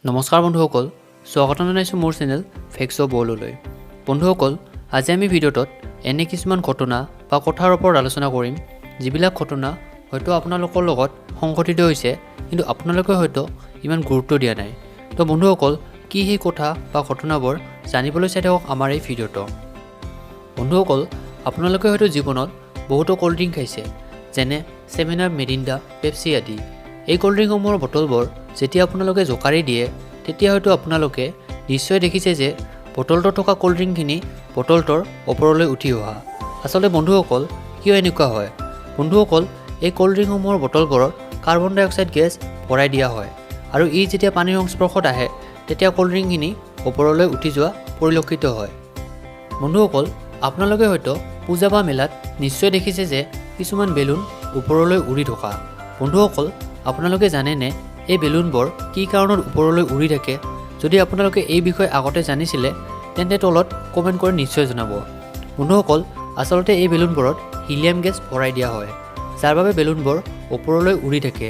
নমস্কাৰ বন্ধুসকল, স্বাগতম জনাইছোঁ মোৰ চেনেল ফেক্স অফ বললৈ। বন্ধুসকল, আজি আমি ভিডিঅ'টোত এনে কিছুমান ঘটনা বা কথাৰ ওপৰত আলোচনা কৰিম, যিবিলাক ঘটনা হয়তো আপোনালোকৰ লগত সংঘটিত হৈছে, কিন্তু আপোনালোকে হয়তো ইমান গুৰুত্ব দিয়া নাই। তো বন্ধুসকল, কি সেই কথা বা ঘটনাবোৰ জানিবলৈ চাই থাকক আমাৰ এই ভিডিঅ'টো। বন্ধুসকল, আপোনালোকে হয়তো জীৱনত বহুতো ক'ল্ড ড্ৰিংক খাইছে, যেনে 7 আপ, মিৰিণ্ডা, পেপচি আদি। এই ক'ল্ড ড্ৰিংকসমূহৰ বটলবোৰ যেতিয়া আপোনালোকে জোকাৰি দিয়ে, তেতিয়া হয়তো আপোনালোকে নিশ্চয় দেখিছে যে বটলটোত থকা ক'ল্ড ড্ৰিংকখিনি বটলটোৰ ওপৰলৈ উঠি অহা। আচলতে বন্ধুসকল, কিয় এনেকুৱা হয়? বন্ধুসকল, এই ক'ল্ড ড্ৰিংকসমূহৰ বটলবোৰত কাৰ্বন ডাই অক্সাইড গেছ ভৰাই দিয়া হয়, আৰু ই যেতিয়া পানীৰ সংস্পৰ্শত আহে তেতিয়া ক'ল্ড ড্ৰিংকখিনি ওপৰলৈ উঠি যোৱা পৰিলক্ষিত হয়। বন্ধুসকল, আপোনালোকে হয়তো পূজা বা মেলাত নিশ্চয় দেখিছে যে কিছুমান বেলুন ওপৰলৈ উৰি থকা। বন্ধুসকল, আপোনালোকে জানেনে এই বেলুনবোৰ কি কাৰণত ওপৰলৈ উৰি থাকে? যদি আপোনালোকে এই বিষয়ে আগতে জানিছিলে তেন্তে তলত কমেণ্ট কৰি নিশ্চয় জনাব। বন্ধুসকল, আচলতে এই বেলুনবোৰত হিলিয়াম গেছ ভৰাই দিয়া হয়, যাৰ বাবে বেলুনবোৰ ওপৰলৈ উৰি থাকে।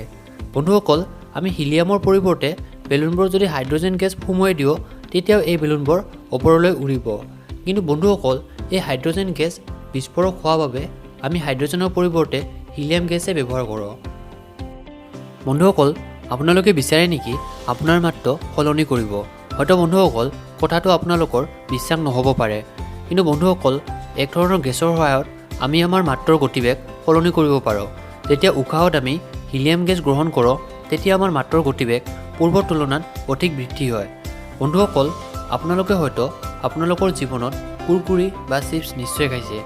বন্ধুসকল, আমি হিলিয়ামৰ পৰিৱৰ্তে বেলুনবোৰ যদি হাইড্ৰজেন গেছ সুমুৱাই দিওঁ, তেতিয়াও এই বেলুনবোৰ ওপৰলৈ উৰিব। কিন্তু বন্ধুসকল, এই হাইড্ৰজেন গেছ বিস্ফোৰক হোৱাৰ বাবে আমি হাইড্ৰজেনৰ পৰিৱৰ্তে হিলিয়াম গেছে ব্যৱহাৰ কৰোঁ। বন্ধুসকল, আপোনালোকে বিচাৰে নেকি আপোনাৰ মাতটো সলনি কৰিব? হয়তো বন্ধুসকল, কথাটো আপোনালোকৰ বিশ্বাস নহ'ব পাৰে, কিন্তু বন্ধুসকল, এক ধৰণৰ গেছৰ সহায়ত আমি আমাৰ মাতৰ গতিবেগ সলনি কৰিব পাৰোঁ। যেতিয়া উশাহত আমি হিলিয়াম গেছ গ্ৰহণ কৰোঁ, তেতিয়া আমাৰ মাতৰ গতিবেগ পূৰ্বৰ তুলনাত অধিক বৃদ্ধি হয়। বন্ধুসকল, আপোনালোকে হয়তো আপোনালোকৰ জীৱনত কুৰকুৰি বা চিপছ নিশ্চয় খাইছে,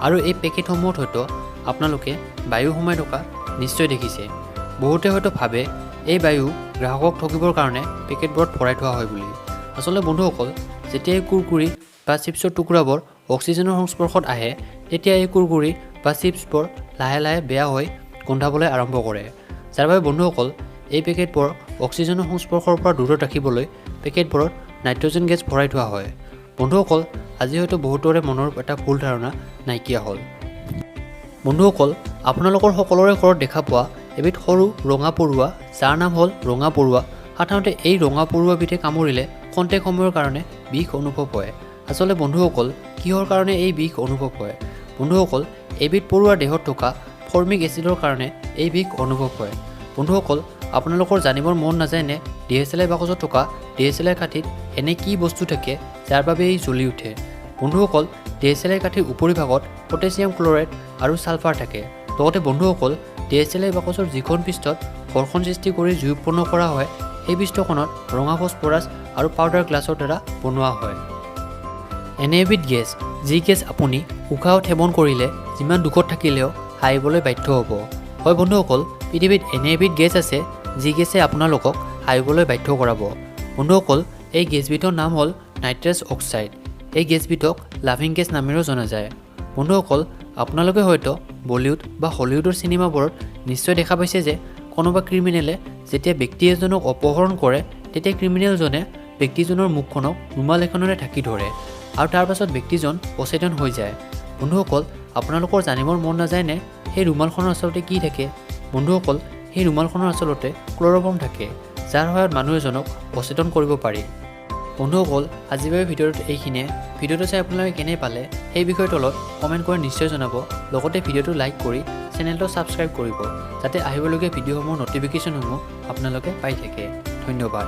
আৰু এই পেকেটসমূহত হয়তো আপোনালোকে বায়ু সোমাই থকা নিশ্চয় দেখিছে। বহুতে হয়তো ভাবে এই বায়ু গ্ৰাহকক ঠগিবৰ কাৰণে পেকেটবোৰত ভৰাই থোৱা হয় বুলি। আচলতে বন্ধুসকল, যেতিয়া এই কুৰকুৰি বা চিপছৰ টুকুৰাবোৰ অক্সিজেনৰ সংস্পৰ্শত আহে, তেতিয়া এই কুৰকুৰি বা চিপছবোৰ লাহে লাহে বেয়া হৈ গোন্ধাবলৈ আৰম্ভ কৰে, যাৰ বাবে বন্ধুসকল, এই পেকেটবোৰ অক্সিজেনৰ সংস্পৰ্শৰ পৰা দূৰত ৰাখিবলৈ পেকেটবোৰত নাইট্ৰজেন গেছ ভৰাই থোৱা হয়। বন্ধুসকল, আজি হয়তো বহুতৰে মনৰ এটা ভুল ধাৰণা নাইকিয়া হ'ল। বন্ধুসকল, আপোনালোকৰ সকলোৰে ঘৰত দেখা পোৱা এবিধ সৰু ৰঙা পৰুৱা, যাৰ নাম হ'ল ৰঙা পৰুৱা। সাধাৰণতে এই ৰঙা পৰুৱাবিধে কামুৰিলে খন্তেক সময়ৰ কাৰণে বিষ অনুভৱ হয়। আচলতে বন্ধুসকল, কিহৰ কাৰণে এই বিষ অনুভৱ হয়? বন্ধুসকল, এবিধ পৰুৱাৰ দেহত থকা ফৰ্মিক এচিডৰ কাৰণে এই বিষ অনুভৱ হয়। বন্ধুসকল, আপোনালোকৰ জানিবৰ মন নাযায়নে DSLR বাকচত থকা DSLR কাঠিত এনে কি বস্তু থাকে যাৰ বাবে এই জ্বলি উঠে? বন্ধুসকল, DSLR কাঠিৰ উপৰিভাগত পটাছিয়াম ক্লৰাইড আৰু ছালফাৰ থাকে। লগতে বন্ধুসকল, DSLR বাকচৰ যিখন পৃষ্ঠত ঘৰ্ষণ সৃষ্টি কৰি জুই উৎপন্ন কৰা হয়, সেই পৃষ্ঠখনত ৰঙা ফছফৰাছ আৰু পাউডাৰ গ্লাছৰ দ্বাৰা বনোৱা হয়। এনে এবিধ গেছ, যি গেছ আপুনি উশাহত সেৱন কৰিলে যিমান দুখত থাকিলেও হাঁহিবলৈ বাধ্য হ'ব। হয় বন্ধুসকল, পৃথিৱীত এনে এবিধ গেছ আছে যি গেছে আপোনালোকক হাঁহিবলৈ বাধ্য কৰাব। বন্ধুসকল, এই গেছবিধৰ নাম হ'ল নাইট্ৰাছ অক্সাইড। এই গেছবিধক লাফিং গেছ নামেৰেও জনা যায়। বন্ধুসকল, আপোনালোকে হয়তো বলিউড বা হলিউডৰ চিনেমাবোৰত নিশ্চয় দেখা পাইছে যে কোনোবা ক্ৰিমিনেলে যেতিয়া ব্যক্তি এজনক অপহৰণ কৰে, তেতিয়া ক্ৰিমিনেলজনে ব্যক্তিজনৰ মুখখনক ৰুমাল এখনেৰে ঢাকি ধৰে, আৰু তাৰ পাছত ব্যক্তিজন অচেতন হৈ যায়। বন্ধুসকল, আপোনালোকৰ জানিবৰ মন নাযায়নে সেই ৰুমালখনৰ আচলতে কি থাকে? বন্ধুসকল, সেই ৰুমালখনৰ আচলতে ক্ল'ৰফৰ্ম থাকে, যাৰ সহায়ত মানুহ এজনক অচেতন কৰিব পাৰি। বন্ধুসকল, আজিৰ বাবে ভিডিঅ'টো এইখিনিয়ে। ভিডিঅ'টো চাই আপোনালোকে কেনে পালে সেই বিষয়ে তলত কমেণ্ট কৰি নিশ্চয় জনাব। লগতে ভিডিঅ'টো লাইক কৰি চেনেলটো ছাবস্ক্ৰাইব কৰিব, যাতে আহিবলগীয়া ভিডিঅ'সমূহৰ ন'টিফিকেশ্যনসমূহ আপোনালোকে পাই থাকে। ধন্যবাদ।